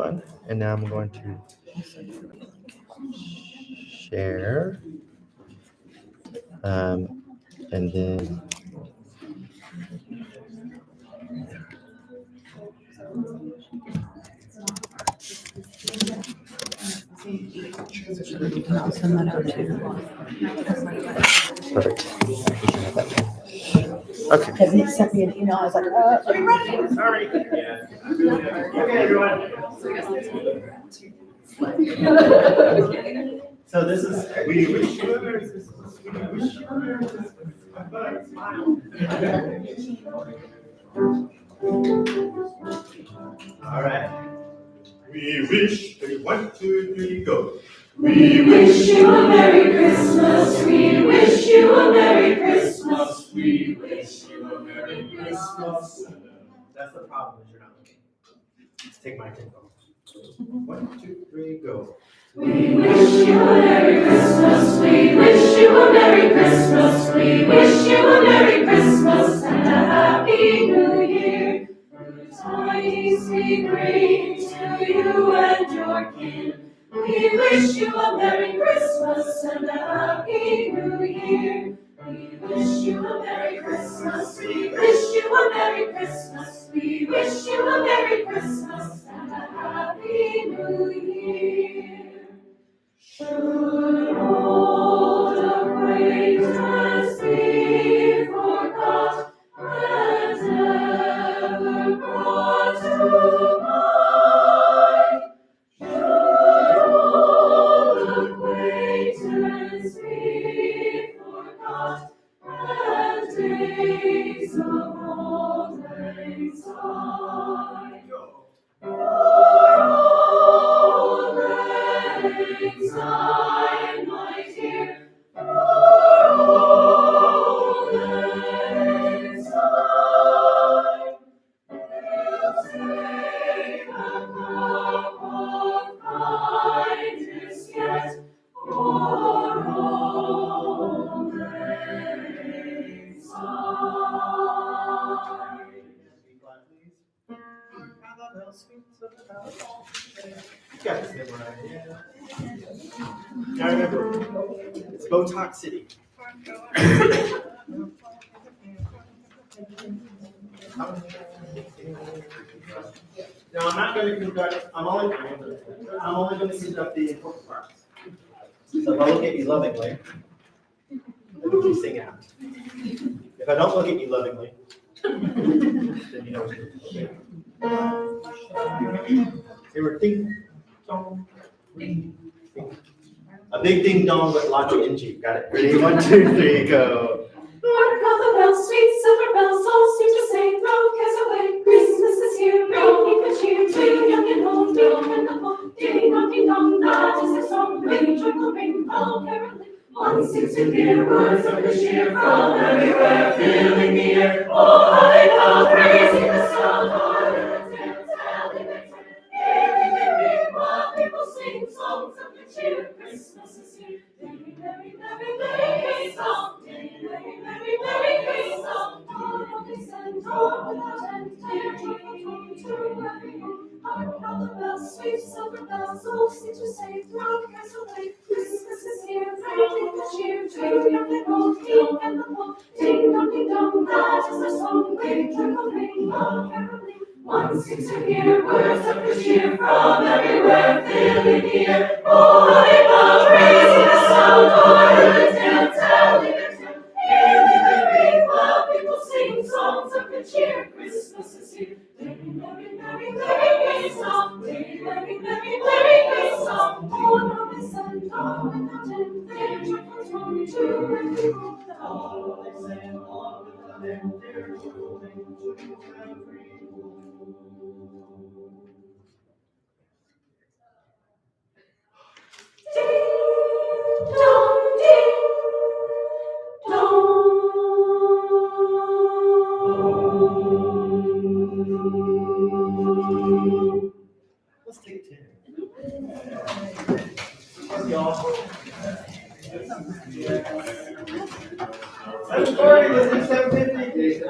everyone. And now I'm going to share. And then I'll send that out too. perfect. Okay. Because he sent me an email, I was like, are you ready? Sorry. Okay, everyone. So this is, we wish you a Merry Christmas. We wish you a Merry Christmas. Bye-bye. Smile. All right. We wish, 1, 2, 3, go. We wish you a Merry Christmas. We wish you a Merry Christmas. We wish you a Merry Christmas. That's the problem, is you're not looking. Let's take my thing off. 1, 2, 3, go. We wish you a Merry Christmas. We wish you a Merry Christmas. We wish you a Merry Christmas and a Happy New Year. Tidings we bring to you and your kin. We wish you a Merry Christmas and a Happy New Year. We wish you a Merry Christmas. We wish you a Merry Christmas. We wish you a Merry Christmas and a Happy New Year. Should old acquaintance be forgot and ever brought to mind? Should old acquaintance be forgot and days of old lang syne? For old lang syne, my dear, for old lang syne, we'll take a cup of kindness yet for old lang syne. Be quiet, please. How the bell sweets of the bell. You got this name right, yeah. Now remember, it's Botox City. Now I'm not going to conduct. I'm only going to conduct the important parts. So if I look at you lovingly, then you sing out. If I don't look at you lovingly, then you know what to do. They were ding dong, ding ding. A big ding dong with lots of NG. Got it? Ready? 1, 2, 3, go. Hark how the bells, sweet silver bells, all seem to say, throw cares away. Christmas is here, bringing good cheer to young and old, young and old. Ding dong, that is the song. Ring, joyful ring, all caroling. One seems to hear words of good cheer from everywhere, filling the air. Oh, hallelujah, praising the sound, while people sing songs of good cheer. Christmas is here. Merry, merry, merry, merry song. Merry, merry, merry song. All only send, all without end. Dear joyful tone to every home. Hark how the bells, sweet silver bells, all seem to say, throw cares away. Christmas is here, bringing good cheer to young and old, young and old. Ding dong, that is the song. Ring, joyful ring, all caroling. One seems to hear words of good cheer from everywhere, filling the air. Oh, hallelujah, praising the sound, oh, dance, hallelujah. Hearing the ring, while people sing songs of good cheer. Christmas is here. Merry, merry, merry, merry song. Merry, merry, merry, merry song. Oh, no, listen, oh, without end. Their joyful tone to every home. Oh, listen, oh, without end. Their joyful tone to every home. Ding dong, ding dong. Let's take 10. Y'all. I'm sorry, this is 7:50.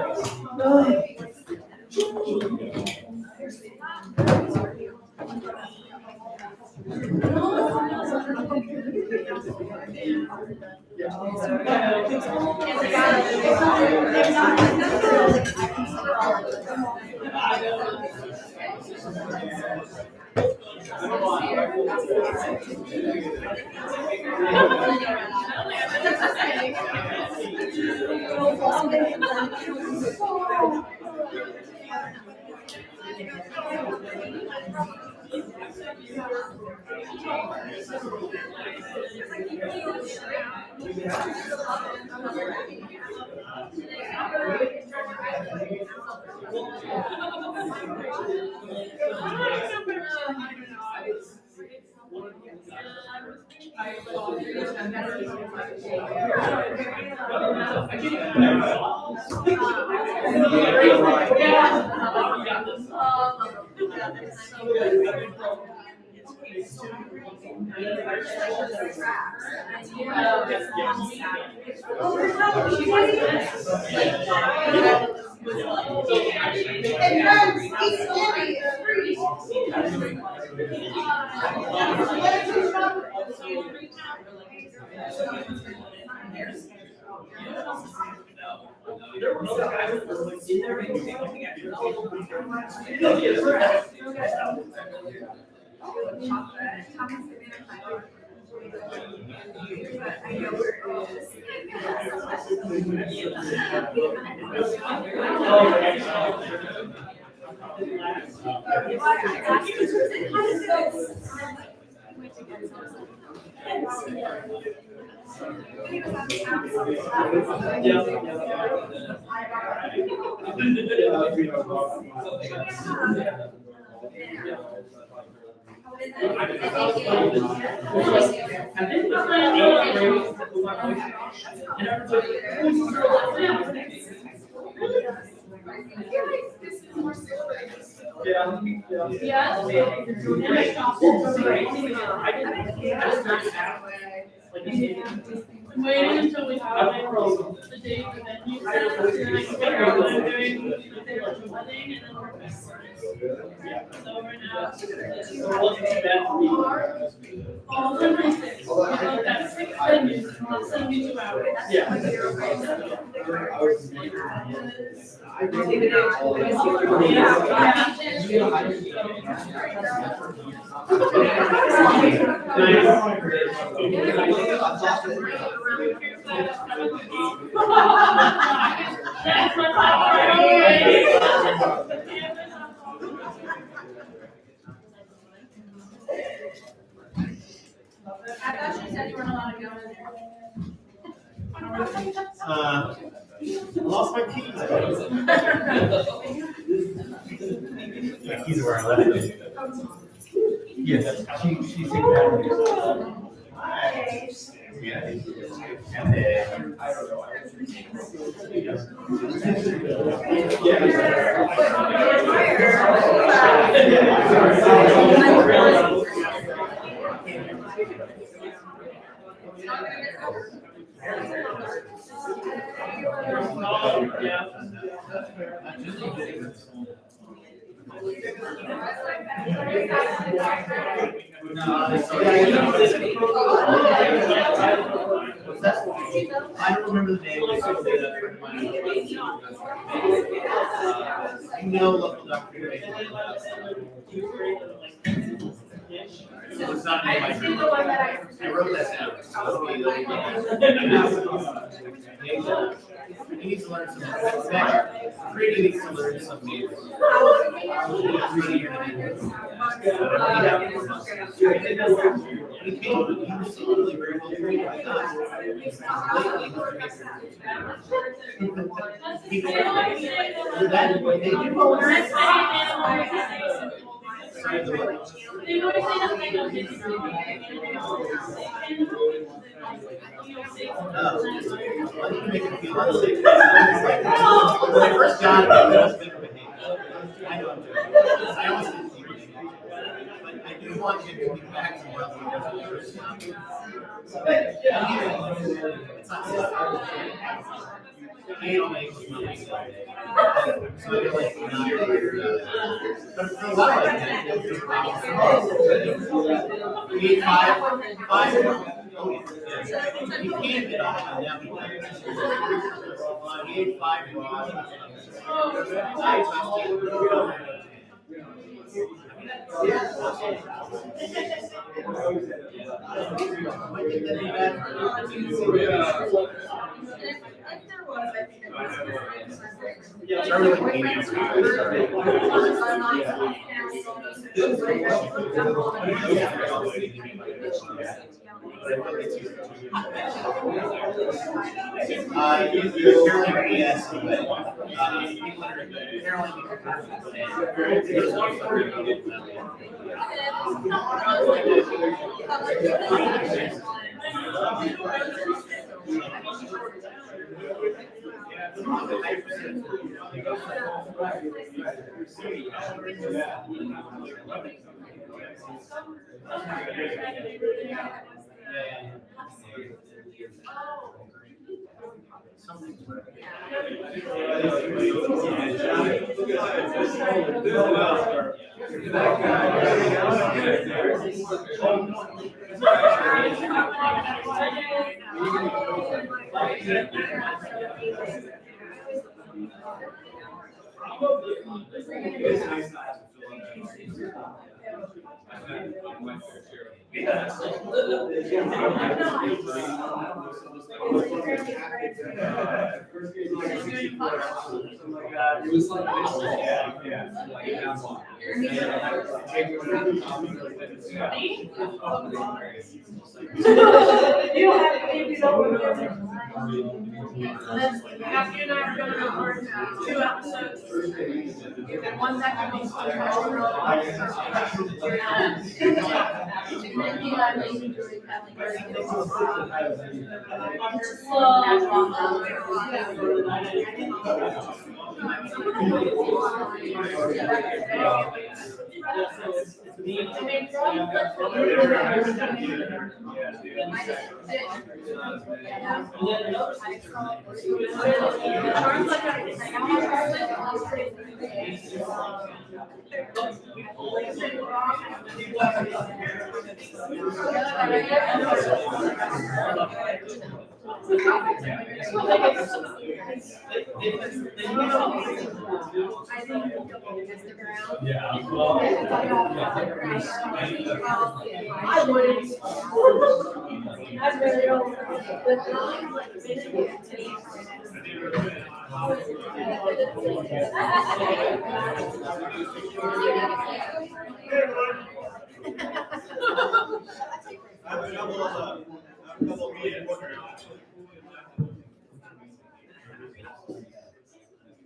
Waiting until we have like the date and then you said, and then I can figure out what I'm doing with the wedding and then we're back. So right now. All the nice. That's 6 venues, that's 72 hours. That's my I thought you said you weren't allowed to go in there. I lost my keys. My keys are where I left them. Yes, she's taking that. Yeah. And then, I don't know. I don't remember the name. Local doctor. It's not in my. I wrote that down. He needs to learn some. Brady needs to learn some names. He was totally very well trained by us. When I first got it, I was better behaved. I know I'm joking. I always did see it. But I do want him to be back to what he was the first time. It's not You need five. Oh, yeah. You can't get on them. You need five rods. Yes,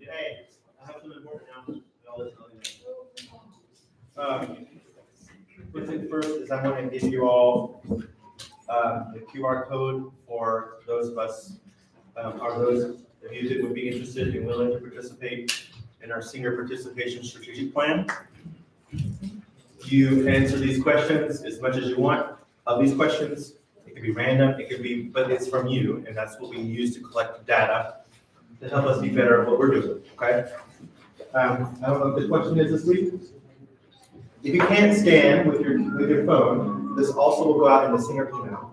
Hey, I have some important announcements. First thing first is I want to give you all the QR code for those of us, or those of you that would be interested and willing to participate in our senior participation strategic plan. You can answer these questions as much as you want. Of these questions, it could be random, it could be, but it's from you, and that's what we use to collect data to help us be better at what we're doing, okay? I don't know what the question is this week. If you can't scan with your phone, this also will go out in the senior email.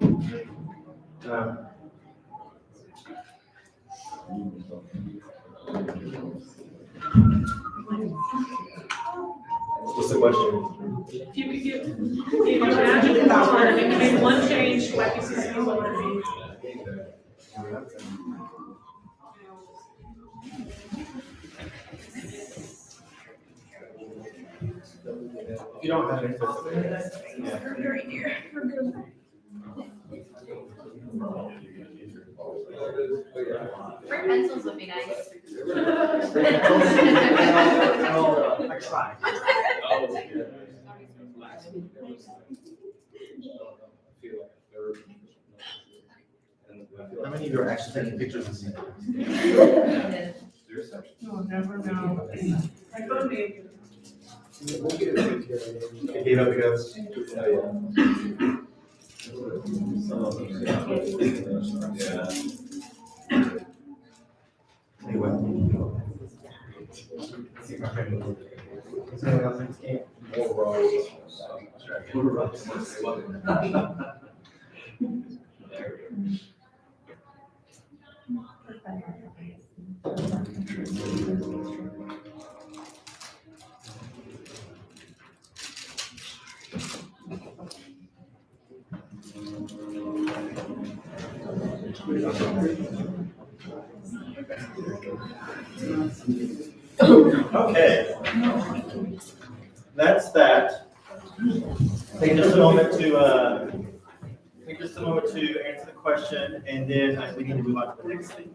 What's the question? If you imagine the power, if you made one change, what you see would be. If you don't have access to it, Bring pencils would be nice. I tried. How many of you are actually taking pictures of me? You'll never know. I phone me. It gave up the ghost. See if my friend will. Is anyone else in this game? More rows. More rows. Okay. That's that. Take just a moment to answer the question, and then we need to move on to the next thing.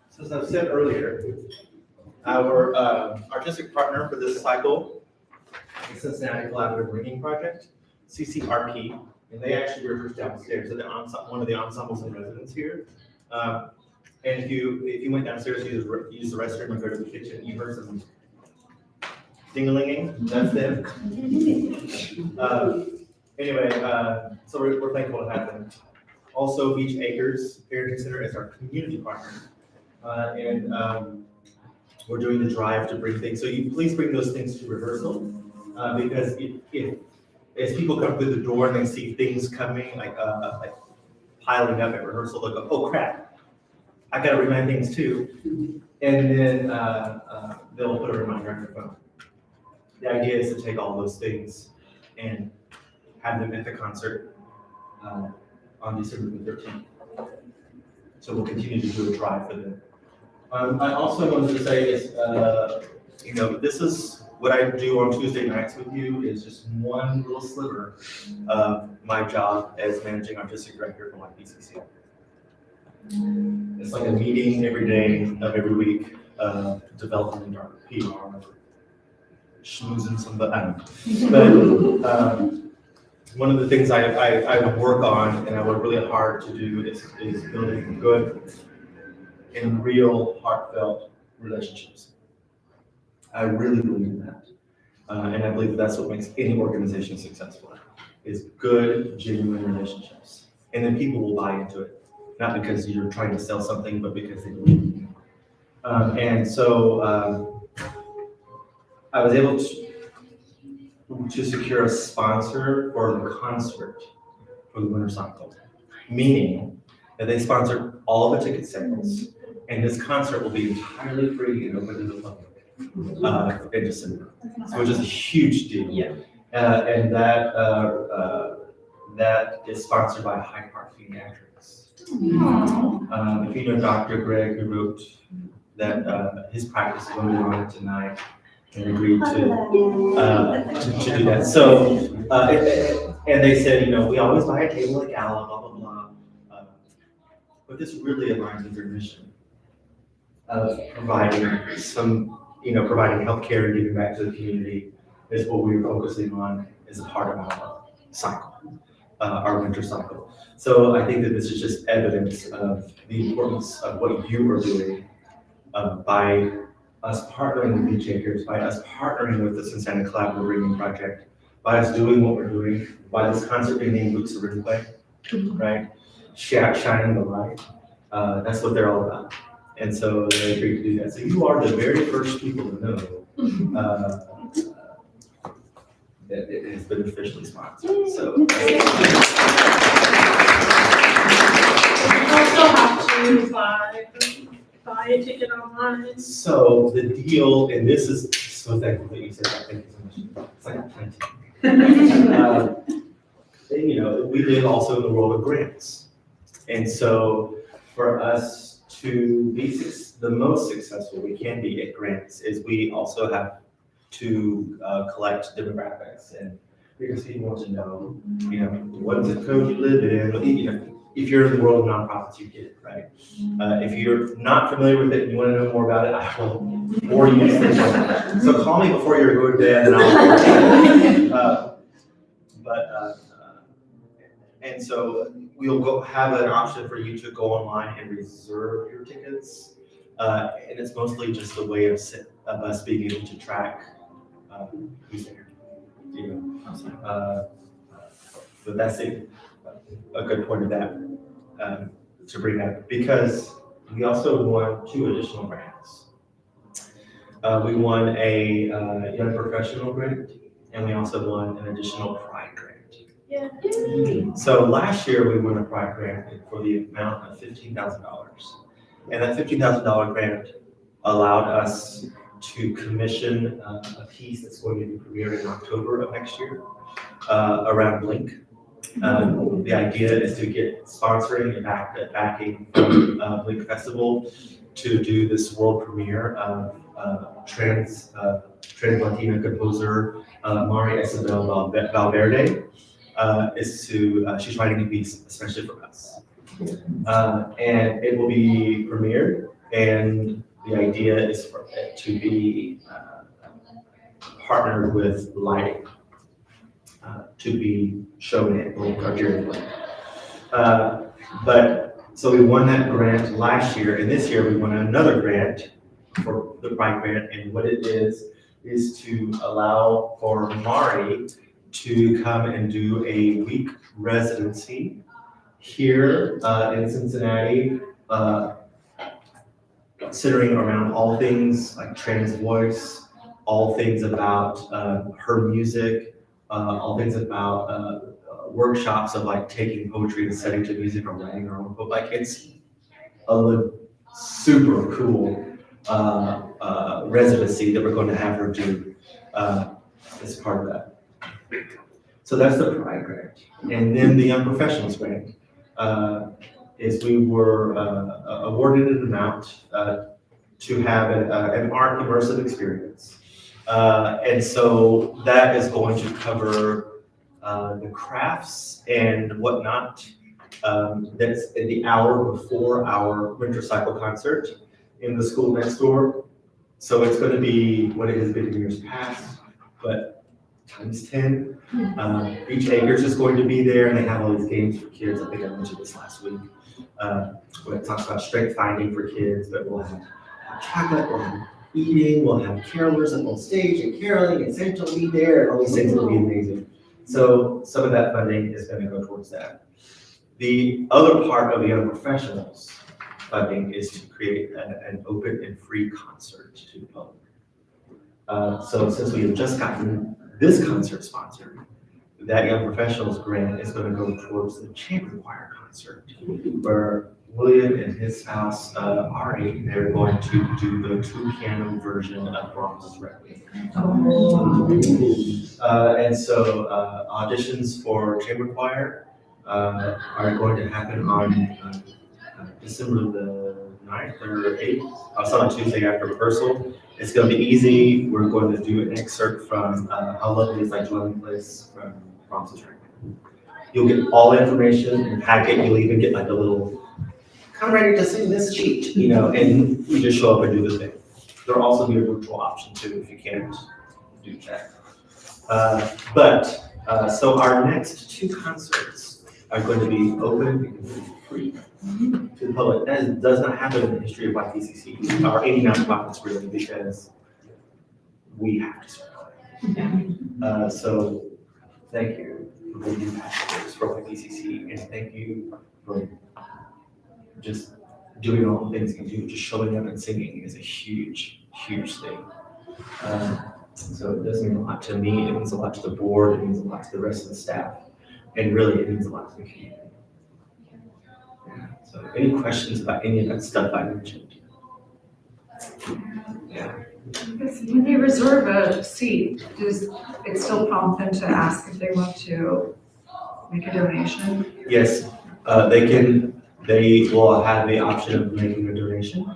So as I've said earlier, our artistic partner for this cycle is Cincinnati Collaborative Ringing Project, CCRP, and they actually rehearse downstairs. So they're one of the ensembles in residence here. And if you went downstairs, use the restroom and go to the kitchen, you heard some ding-a-linging, that's them. Anyway, so we're thankful to have them. Also, Beach Acres Parenting Center is our community partner. And we're doing the drive to bring things. So you please bring those things to rehearsal, because if as people come through the door and they see things coming like piling up at rehearsal, they'll go, "Oh crap, I gotta bring my things too," and then they'll put a reminder on their phone. The idea is to take all those things and have them at the concert on December the 13th. So we'll continue to do a drive for them. I also wanted to say is, this is what I do on Tuesday nights with you is just one little sliver of my job as managing artistic director for YPCC. It's like a meeting every day of every week, developing our PR, schmoozing somebody, I don't know. But one of the things I work on and I work really hard to do is building good and real heartfelt relationships. I really believe in that. And I believe that's what makes any organization successful, is good, genuine relationships. And then people will buy into it, not because you're trying to sell something, but because they believe in you. And so I was able to secure a sponsor for the concert for the winter cycle, meaning that they sponsor all the ticket sales, and this concert will be entirely free and open to the public in December, which is a huge deal. Yeah. And that is sponsored by High Park Pediatrics. If you know Dr. Greg, who wrote that his practice is going to be on it tonight, and agreed to do that. So, and they said, we always buy a table at Gala, blah, blah, blah. But this really aligns with their mission of providing providing healthcare and giving back to the community is what we were focusing on as a part of our cycle, our winter cycle. So I think that this is just evidence of the importance of what you are doing by us partnering with Beach Acres, by us partnering with the Cincinnati Collaborative Ringing Project, by us doing what we're doing, by this concert being named Boots of Ring Play, right? Shining the light. That's what they're all about. And so they agreed to do that. So you are the very first people to know that it has been officially sponsored. So You also have to buy a ticket online. So the deal, and this is so thankful that you said that. Thank you so much. It's like plenty. We live also in the world of grants, and so for us to be the most successful we can be at grants is we also have to collect demographics, and because people want to know, what zip code you live in. If you're in the world of nonprofits, you get it, right? If you're not familiar with it and you want to know more about it, I will bore you to sleep. So call me before you're going to bed, and I'll. And so we'll have an option for you to go online and reserve your tickets. And it's mostly just a way of us being able to track who's there. But that's a good point of that to bring up, because we also won 2 additional grants. We won a young professional grant, and we also won an additional pride grant. Yeah. So last year we won a pride grant for the amount of $15,000, and that $15,000 grant allowed us to commission a piece that's going to be premiered in October of next year around Blink. The idea is to get sponsoring and backing from Blink Festival to do this world premiere of trans Latina composer Mari Isabel Valverde. She's writing a piece especially for us. And it will be premiered, and the idea is for it to be partnered with lighting to be shown at Blink or during Blink. So we won that grant last year, and this year we won another grant for the Pride Grant, and what it is to allow for Mari to come and do a week residency here in Cincinnati, centering around all things like trans voice, all things about her music, all things about workshops of like taking poetry and setting to music or writing her own book. Like it's a super cool residency that we're going to have her do as part of that. So that's the Pride Grant. And then the Young Professionals Grant is we were awarded an amount to have an art immersive experience. And so that is going to cover the crafts and whatnot. That's in the hour before our winter cycle concert in the school next door. So it's going to be what it has been in years past, but times 10. Each Acres is going to be there, and they have all these games for kids. I think I mentioned this last week. When it talks about strength finding for kids, but we'll have chocolate, we'll have eating, we'll have carolers up on stage and caroling, and Santa will be there, and all these things will be amazing. So some of that funding is going to go towards that. The other part of the Young Professionals funding is to create an open and free concert to the public. So since we have just gotten this concert sponsored, that Young Professionals grant is going to go towards the chamber choir concert, where William and his spouse, Ari, they're going to do the 2-piano version of Brahms' Requiem. And so auditions for chamber choir are going to happen on December the 9th or 8th. It's on Tuesday after rehearsal. It's going to be easy. We're going to do an excerpt from How Lovely Is Thy Dwelling Place from Brahms' Requiem. You'll get all the information in the packet. You'll even get like a little, come ready to sing this sheet, and you just show up and do the thing. There'll also be a virtual option too if you can't do that. So our next 2 concerts are going to be open and free to the public. That does not happen in the history of YPCC or any nonprofits really, because we have to survive. So thank you for being ambassadors for YPCC, and thank you for just doing all the things you can do. Just showing up and singing is a huge, huge thing. So it does mean a lot to me. It means a lot to the board. It means a lot to the rest of the staff. And really, it means a lot to the community. Yeah. So any questions about any of that stuff I mentioned? Yeah. When they reserve a seat, does it still prompt them to ask if they want to make a donation? Yes, they will have the option of making a donation.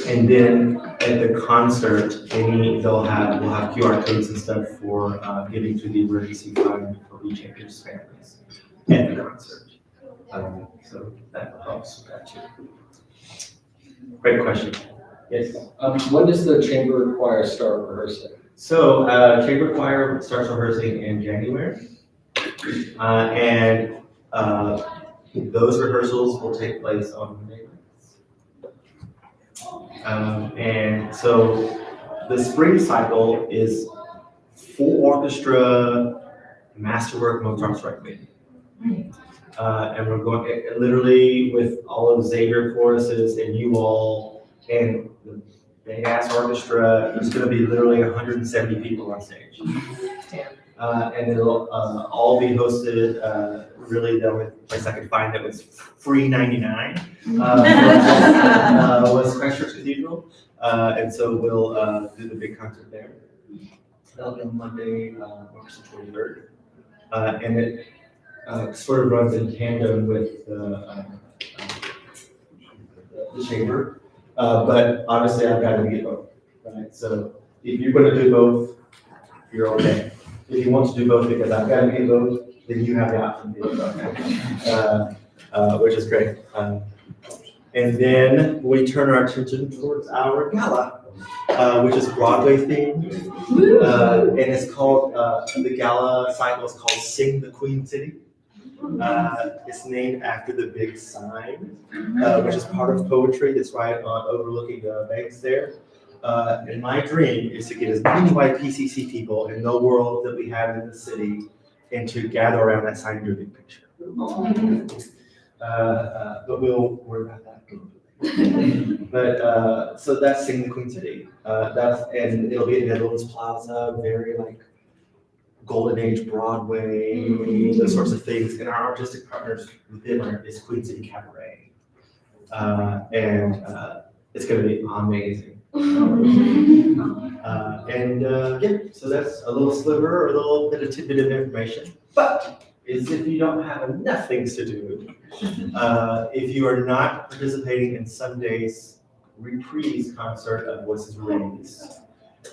And then at the concert, we'll have QR codes and stuff for giving to the emergency fund for each Acres families at the concert. So that helps with that too. Great question. Yes. When does the chamber choir start rehearsing? So chamber choir starts rehearsing in January. And those rehearsals will take place on Monday nights. And so the spring cycle is full orchestra, masterwork, Mozart's Requiem. And we're going literally with all of Xavier choruses and you all and the big ass orchestra. There's going to be literally 170 people on stage. And it'll all be hosted. Really, the only place I could find that was free 99 was Christchurch Cathedral. And so we'll do the big concert there. That'll be on Monday, March the 23rd. And it sort of runs in tandem with the chamber. But obviously, I've got to get both, right? So if you're going to do both, you're okay. If you want to do both because I've got to get both, then you have the option to do both, which is great. And then we turn our attention towards our gala, which is Broadway themed. And it's called, the gala cycle is called Sing the Queen City. It's named after the big sign, which is part of poetry that's right on overlooking the banks there. And my dream is to get as many YPCC people in the world that we have in the city and to gather around that sign and do a big picture. But we'll worry about that a little bit. But so that's Sing the Queen City. And it'll be at Netherlands Plaza, very like Golden Age Broadway, those sorts of things. And our artistic partners within is Queen City Cabaret. And it's going to be amazing. Yeah, so that's a little sliver or a little bit of tidbit of information. But if you don't have enough things to do, if you are not participating in Sunday's reprise concert of Voices Raised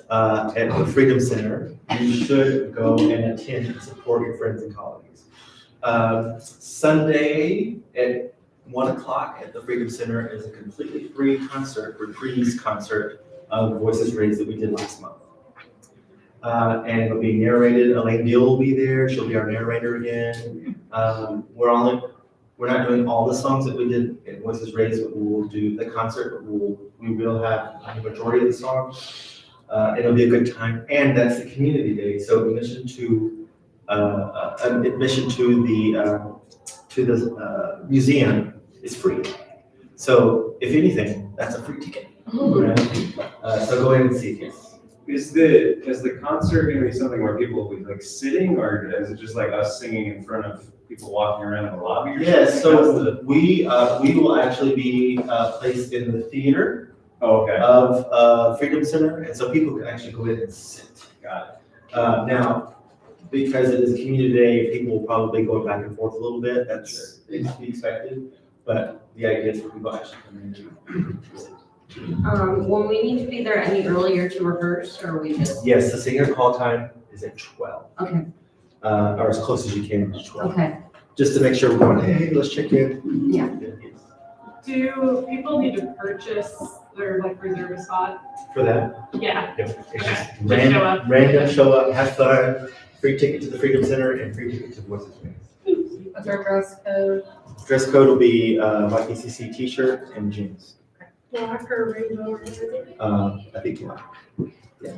at the Freedom Center, you should go and attend and support your friends and colleagues. Sunday at 1 o'clock at the Freedom Center is a completely free concert, reprise concert of Voices Raised that we did last month. And it'll be narrated. Elaine Deal will be there. She'll be our narrator again. We're not doing all the songs that we did in Voices Raised, but we will do the concert, but we will have the majority of the songs. It'll be a good time. And that's the community day. So admission to the museum is free. So if anything, that's a free ticket. Right? So go ahead and see it. Is the concert gonna be something where people will be like sitting, or is it just like us singing in front of people walking around in the lobby? Or Yes, so we will actually be placed in the theater of Freedom Center, and so people can actually go in and sit. Got it. Now, because it is a community day, people will probably go back and forth a little bit. That's to be expected, but the idea is for people to actually come in and sit. Will we need to be there any earlier to rehearse, or are we just? Yes, the singer call time is at 12. Okay, Or as close as you can to 12. okay. Just to make sure we're going, hey, let's check in. Yeah. Do people need to purchase their like reserve a spot? For that? Yeah. It's just Just show up. random, show up, have fun, free ticket to the Freedom Center and free ticket to Voices Raised. What's our dress code? Dress code will be YPCC t-shirt and jeans. Black or rainbow or anything? I think black. Yeah.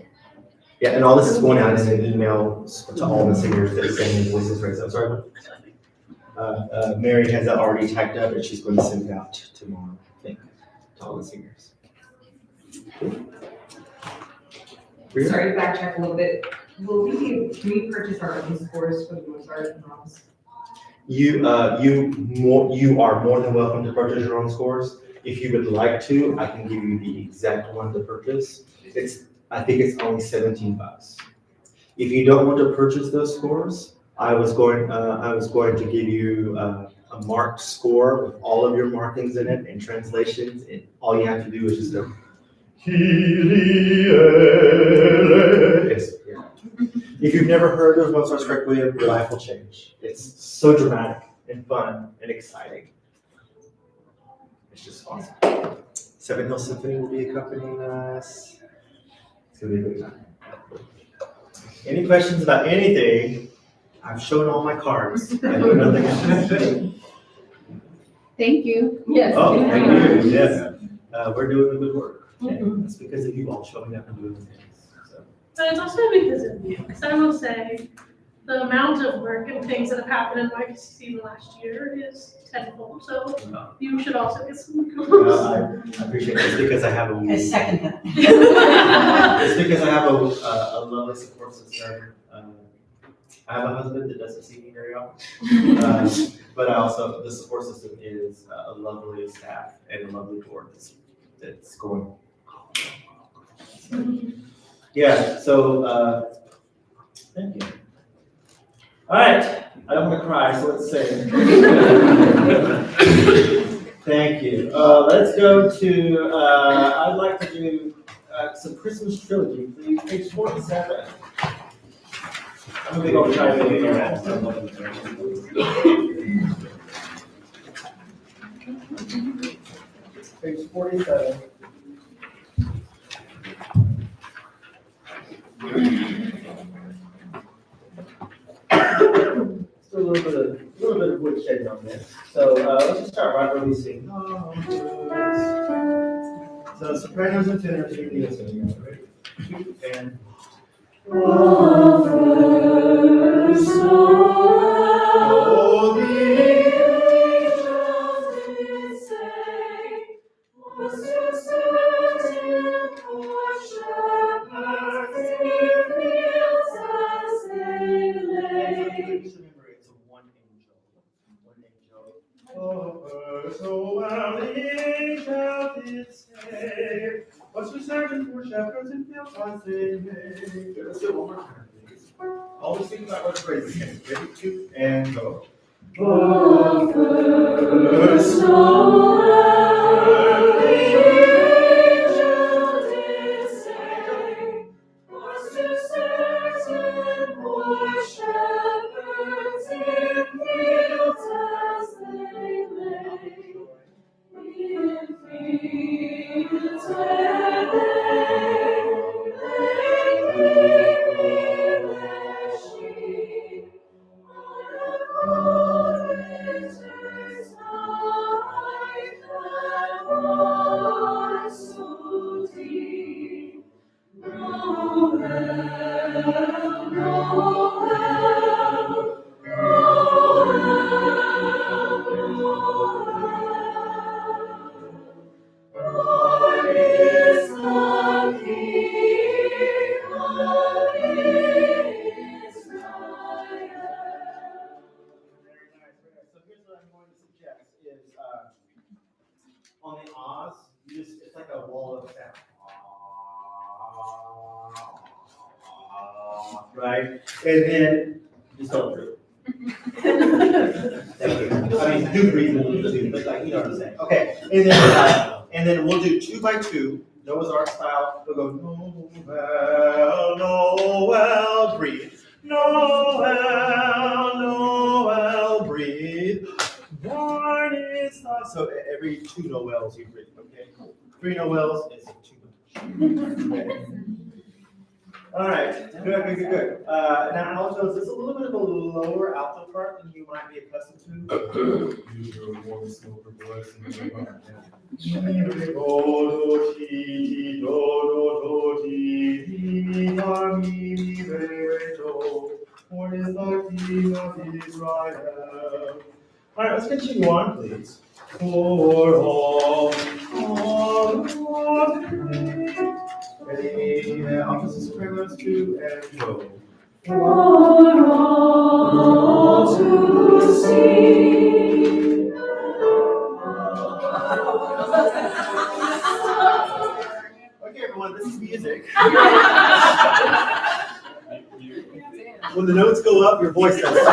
Yeah, and all this is going out in an email to all the singers that sing Voices Raised. I'm sorry. Mary has that already typed up and she's going to send it out tomorrow, I think, to all the singers. Sorry to backtrack a little bit. Can we purchase our own scores for the Mozart and Brahms? You are more than welcome to purchase your own scores. If you would like to, I can give you the exact one to purchase. I think it's only $17. If you don't want to purchase those scores, I was going to give you a marked score with all of your markings in it and translations, and all you have to do is just go. Yes, yeah. If you've never heard of Mozart's Requiem, your life will change. It's so dramatic and fun and exciting. It's just awesome. Seven Hill Symphony will be accompanying us. It's gonna be a good time. Any questions about anything? I've shown all my cards. I know nothing else. Thank you. Yes. Oh, thank you, yes. We're doing the good work. It's because of you all showing up and doing the things, so. But it's also because of you, because I will say, the amount of work and things that have happened in YPCC in the last year is tenfold, so you should also get some kudos. I appreciate it. It's because I have a. I second that. It's because I have a lovely support system. I have a husband that doesn't see me very often. But I also, the support system is a lovely staff and a lovely board that's going. Yeah, so, thank you. All right, I don't want to cry, so let's sing. Thank you. Let's go to, I'd like to do some Christmas trilogy, please, page 47. I'm gonna go try to do that. Page 47. Still a little bit of wood shedding on this. So let's just start right where we sing. So sopranos and tenors, you can do this. Ready? And. Remember, it's a one angel. One angel. Oh, so well the angel did say, what's the servant for shepherds and fields I say? Let's do it one more time, please. Always think about what the phrase is. Ready, two, and go. Oh, first song the angel did say, was to certain poor shepherds in fields as they lay, in fields where they lay green with their sheep, on a winter's night that was so deep. Noel, Noel, Lord is the King of Israel. Very nice, very nice. So here's what I'm going to suggest is on the Oz, it's like a wall of sound. Right? And then just go through. Thank you. I mean, do breathe too, but like, you know what I'm saying. Okay, and then we'll do 2 by 2, Noah's Ark style. We'll go Noel, Noel, breathe. Noel, Noel, breathe. Born is the... So every 2 Noels you breathe, okay? 3 Noels is too much. Okay. All right, good. Now alto, is this a little bit of a lower alto part than you might be accustomed to? Use your voice over voice and What is the King of Israel? All right, let's continue on, please. For all ready, opposite sopranos 2 and go. For all to see. Okay, everyone, this is music. When the notes go up, your voice does too.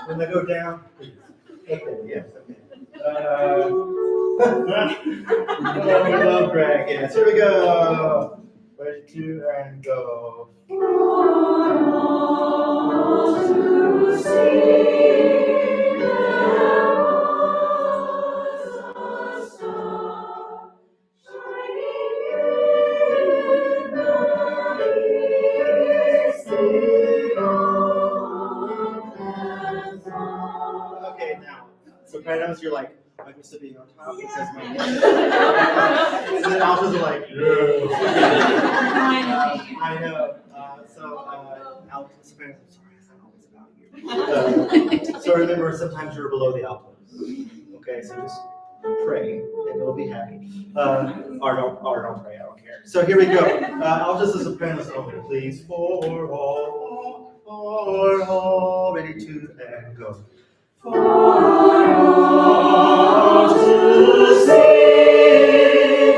When they go down, please. Okay, yes, okay. Oh, we love Greg. Yes, here we go. Ready, 2, and go. For all to see, there was a star shining in the east beyond. sometimes you're like, I'm used to being on top because my and then altos are like, no. I know. Alto sopranos, I'm sorry, it's not always about you. So remember, sometimes you're below the altos. Okay, so just pray and it'll be happy. Or don't pray, I don't care. So here we go. Altos and sopranos only, please. For all, ready to and go. For all to see,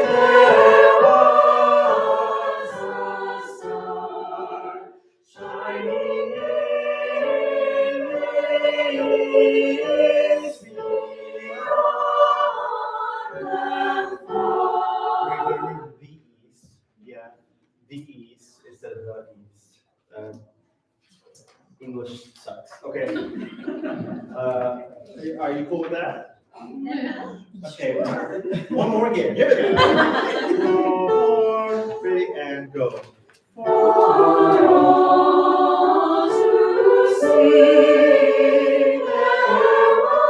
there was a star shining in the east beyond the far. The east, yeah, the east instead of the east. English sucks. Okay. Are you cool with that? Yeah. Okay, one more again. Here we go. 4, ready, and go. For all to see, there was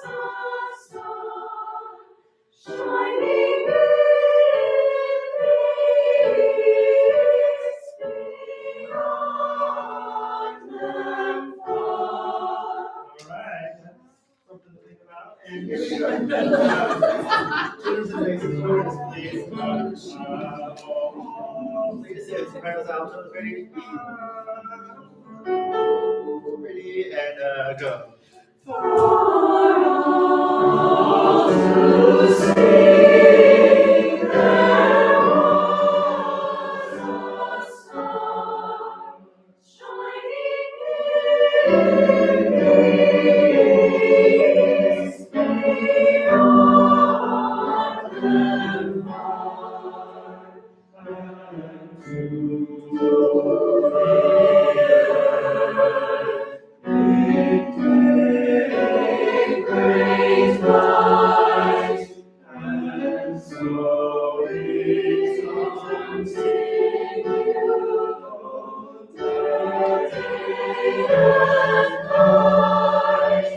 a star shining in the east beyond them far. All right, that's something to think about. And here we go. Tutors and basses, chorus, please. Please say sopranos, altos, ready? Ready, and go. For all to see, there was a star shining in the east beyond them far. And to the earth it great light, and so it continued the day and night.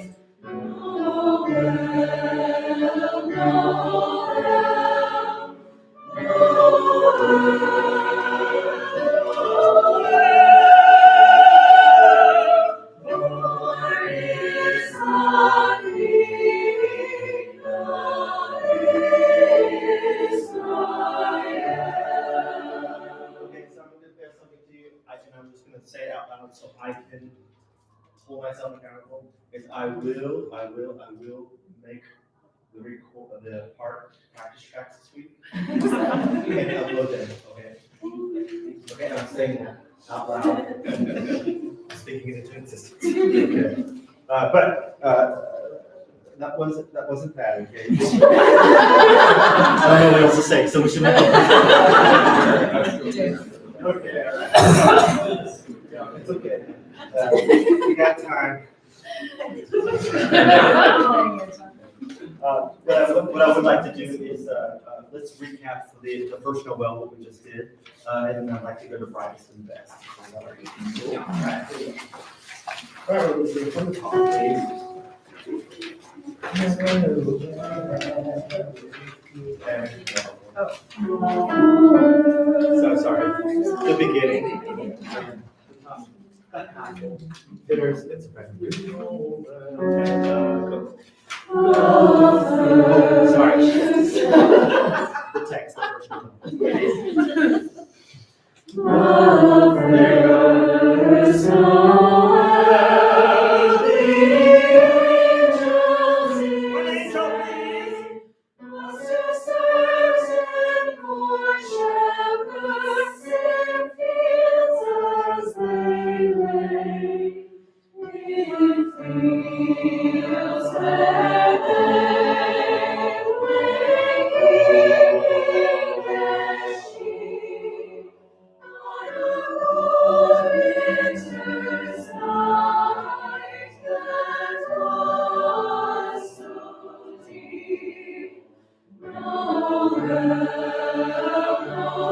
Okay, so I'm going to confess something to you. I'm just going to say it out loud so I can hold myself accountable. Is I will make the part practice tracks this week and upload them. Okay. Okay, I'm saying that out loud. I'm speaking it into existence. Okay. But that wasn't bad. Okay. I don't know what else to say, so we should move on. Okay. All right. Yeah, it's okay. We got time. What I would like to do is let's recap the first Noel what we just did, and then I'd like to go to Fridays and Best. All right. All right, let's see from the top, please. So sorry. The beginning. Hitters, it's a go. Oh, sorry. The text, the first one. There is no earthly angels in one angel, please. Sisters and poor shepherds in fields as they lay. In fields where they wait their sheep. On a cold winter's night that was so deep. Noel, Noel, Noel.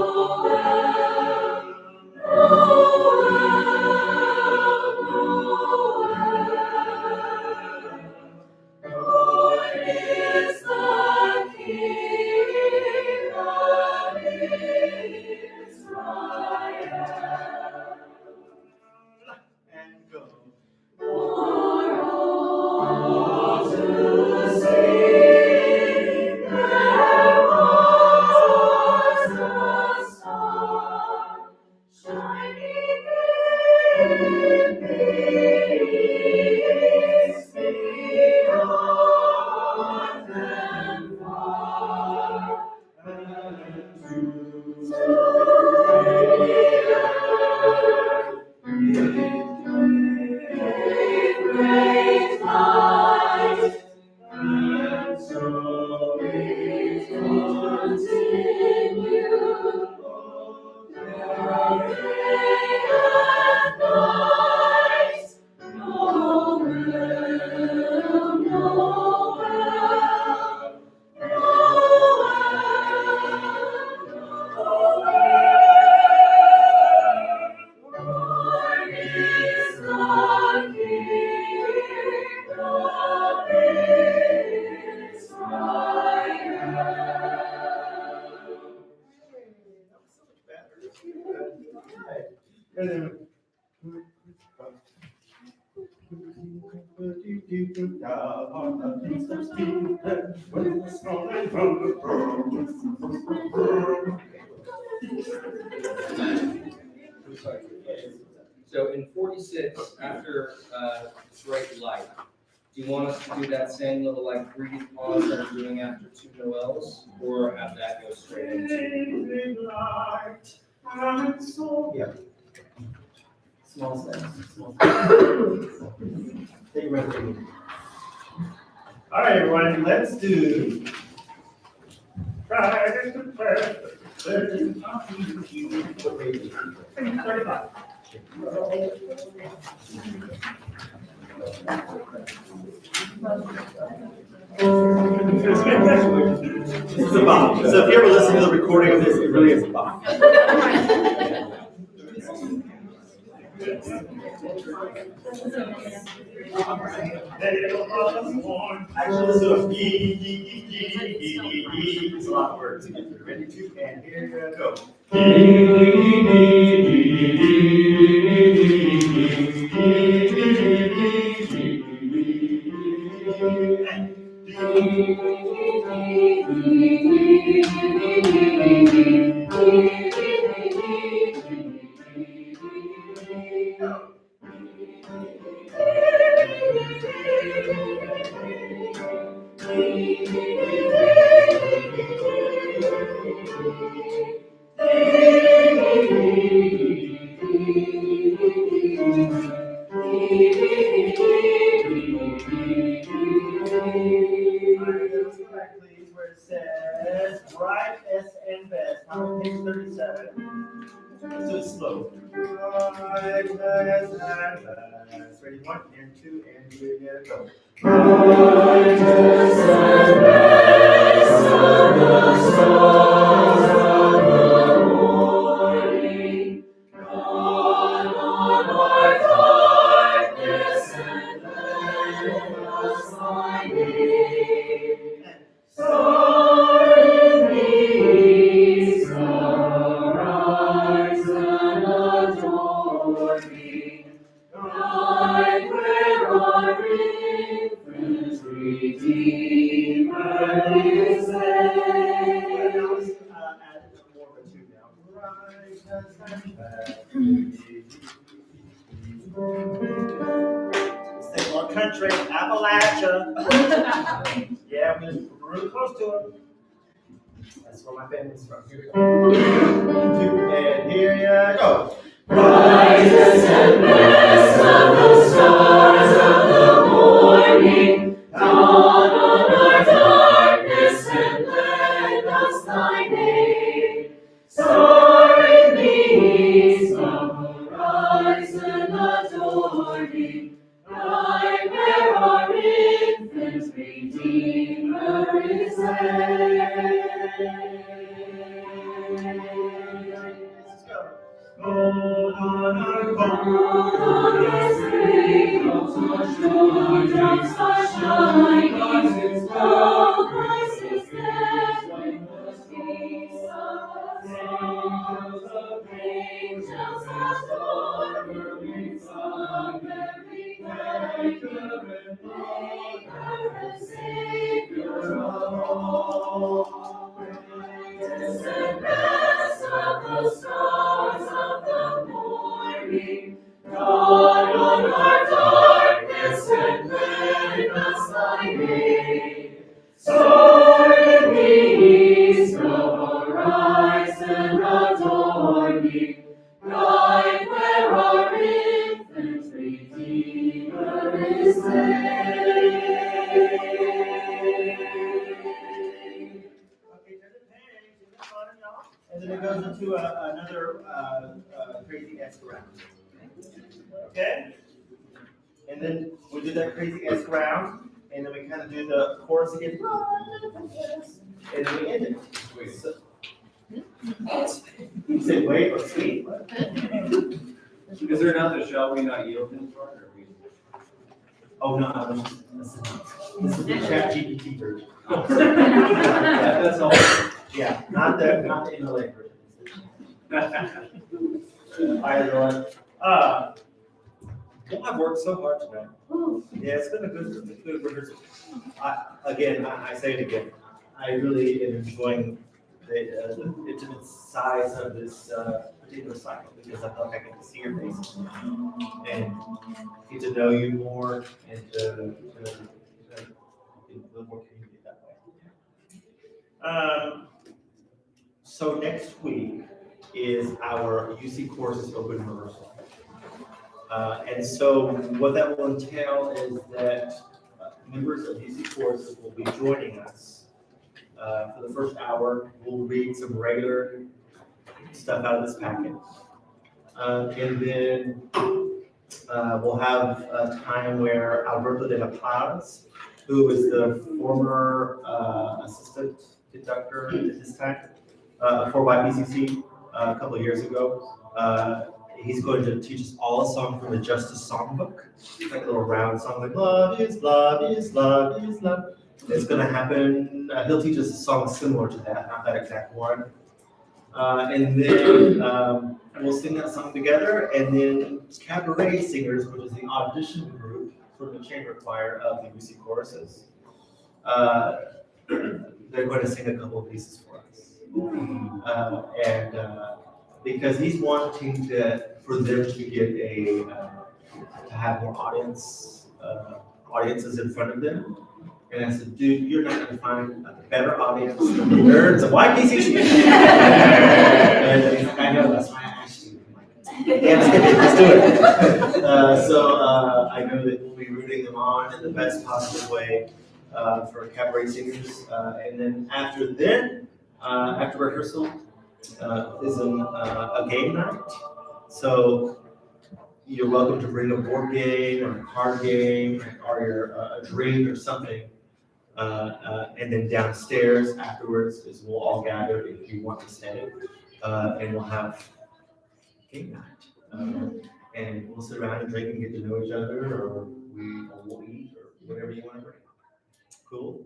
So in 46, after bright light, do you want us to do that same little like breathe pause that we're doing after two Noels, or have that go straight into? Yeah. Small steps. Small steps. Take a breath. All right, everyone, let's do. This is a bomb. So if you ever listen to the recording of this, it really is a bomb. Actually, let's do a it's a lot of words to get through. Ready, two, and here we go. Where it says right S and best. On page 37. Let's do it slow. Right S and best. Ready? 1 and 2 and here we go. Right S and best of the stars of the morning. Dawn on our darkness and let us thy name. Star in the east, arise and adore me. Guide where our infant Redeemer is there. Add more of a tune now. Rise and back. Sing more country, Appalachia. Yeah, we're really close to it. That's where my family's from. Here we go. And here you go. Brightest and best of the stars of the morning, dawn on our darkness and lend us thy name. Star in the east, arise and adore me. Guide where our infant Redeemer is there. Gold on our cradles are joy, drops are shining, His love, Christ is dead, when the peace of the angels adore, murmuring song, every Maker and Savior of all. Brightest and best of the stars of the morning, dawn on our darkness and lend us thy name. and then it goes into another crazy esque round. Okay? And then we do that crazy esque round, and then we kind of do the chorus again, and then we end it. So, you said wait or sweet? What? Is there another shall we not yield in part, or we? Oh, no, this is the chat GPT version. Yeah, that's all. Yeah, not the MLA version. Hi, everyone. Well, I've worked so hard tonight. Yeah, it's been a good rehearsal. I say it again. I really am enjoying the intimate size of this particular cycle because I feel like I get to see your face and get to know you more and to build more community that way. So next week is our UC courses open rehearsal. And so what that will entail is that members of UC courses will be joining us for the first hour. We'll read some regular stuff out of this packet. And then we'll have a time where Alberto de la Paz, who is the former assistant conductor at this time for YPCC a couple of years ago, he's going to teach us all a song from the Justice Songbook. It's like a little round song like love is love is love is love. It's going to happen. He'll teach us a song similar to that, not that exact one. And then we'll sing that song together. And then Cabaret Singers, which is the audition group for the chamber choir of the UC choruses, they're going to sing a couple of pieces for us. Because he's wanting for them to get to have more audiences in front of them. And I said, dude, you're not going to find a better audience than the nerds of YPCC. And he's like, I know, that's why I asked you. I'm like, yeah, let's do it. I know that we'll be rooting them on in the best possible way for cabaret singers. And then after rehearsal, is a game night. So you're welcome to bring a board game or a card game or a drink or something. And then downstairs afterwards is we'll all gather if you want to stay, and we'll have game night. And we'll sit around and drink and get to know each other, or we'll eat or whatever you want to bring. Cool.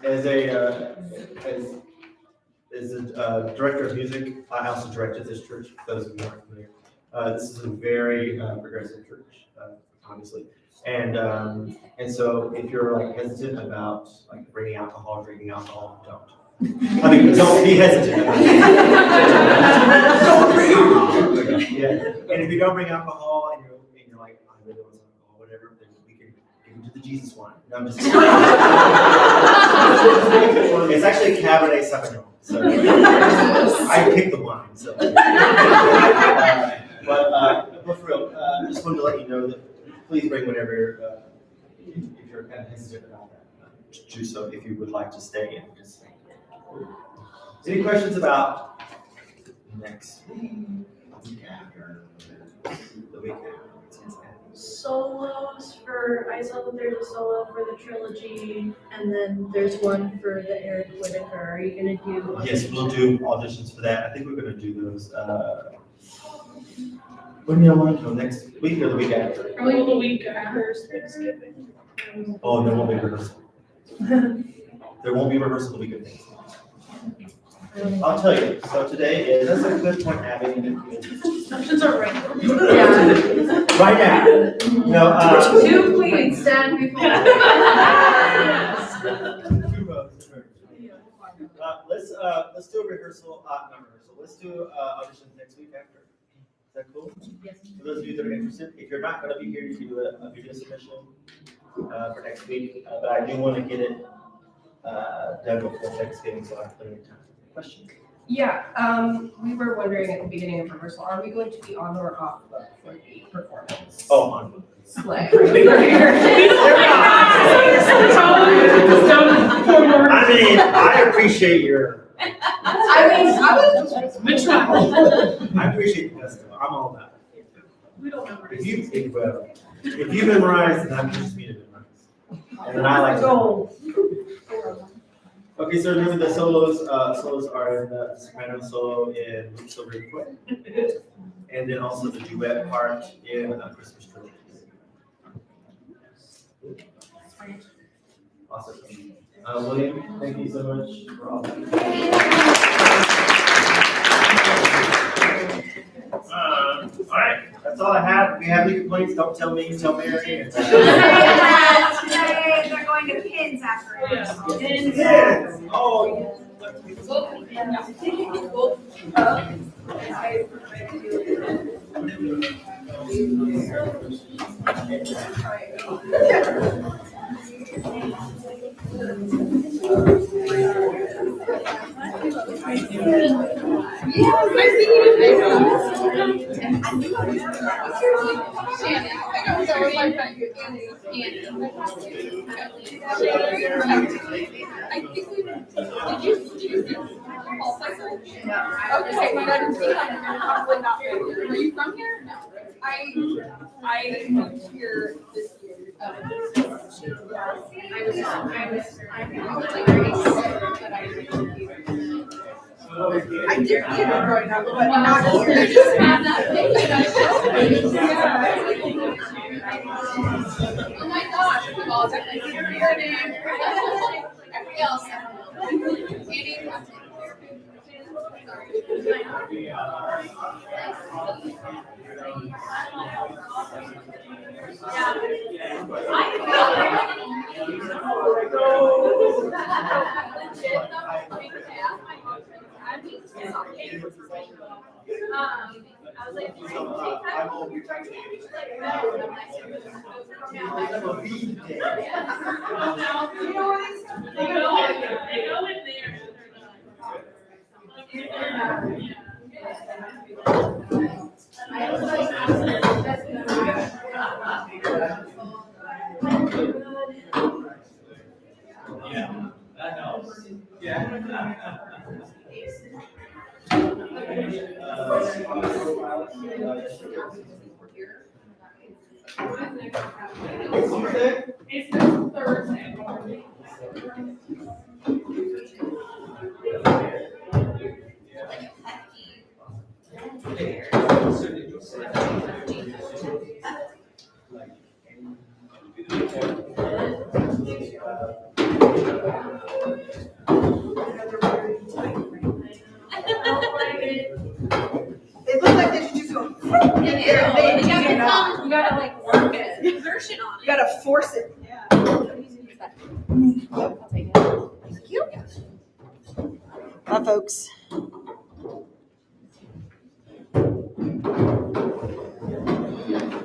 As a director of music, I also directed this church. For those of you who aren't familiar, this is a very progressive church, obviously. And so if you're like hesitant about like drinking alcohol, don't. I mean, don't be hesitant. Yeah. And if you don't bring alcohol and you're like, I really want some alcohol, whatever, then we can give you to the Jesus wine. No, I'm just kidding. It's actually Cabernet Sauvignon. So I picked the wine. So, but for real, just wanted to let you know that please bring whatever if you're kind of hesitant about that. Do so if you would like to stay and participate. Any questions about next week, the week after, the week after? Solos I saw that there's a solo for the trilogy, and then there's one for the Eric Whitaker. Are you gonna do? Yes, we'll do auditions for that. I think we're gonna do those. When do you want to go? Next week or the week after? Probably the week after Thanksgiving. Oh, there won't be rehearsal. There won't be rehearsal the week of Thanksgiving. I'll tell you. So today is, that's a good point, Abby. Options are right. Yeah. Right now. No, Two please stand before. Yes. two rows. Let's do a rehearsal, not rehearsal. Let's do auditions next week after. Is that cool? Yes. For those of you that are interested, if you're not going to be here, you can do a video submission for next week. But I do want to get it done before Thanksgiving, so I have plenty of time. Questions? Yeah, we were wondering at the beginning of rehearsal, are we going to be on or off book for the performance? Oh, on. Slay. I mean, I appreciate your was. Which one? I appreciate the custom. I'm all about it. We don't know. If you memorize, then I'm just me to memorize. And I like to. Okay, so remember the solos, solos are the soprano solo in Silver Quit. And then also the duet part in Christmas Trilogy. Awesome. William, thank you so much for all that. All right, that's all I have. If you have any complaints, don't tell me, tell Mary. And, Today, they're going to pins after rehearsal. Yes. Oh. Okay, my God, probably not. Are you from here? No. I moved here this year. I'm I did theater growing up, but not here. Just have that picture that oh my gosh, we've all got like your name. Everybody else. I was like, Yeah, that helps. Yeah. it's Thursday. It looks like they should just go. You gotta like work it, exertion on You gotta force it. Bye, folks.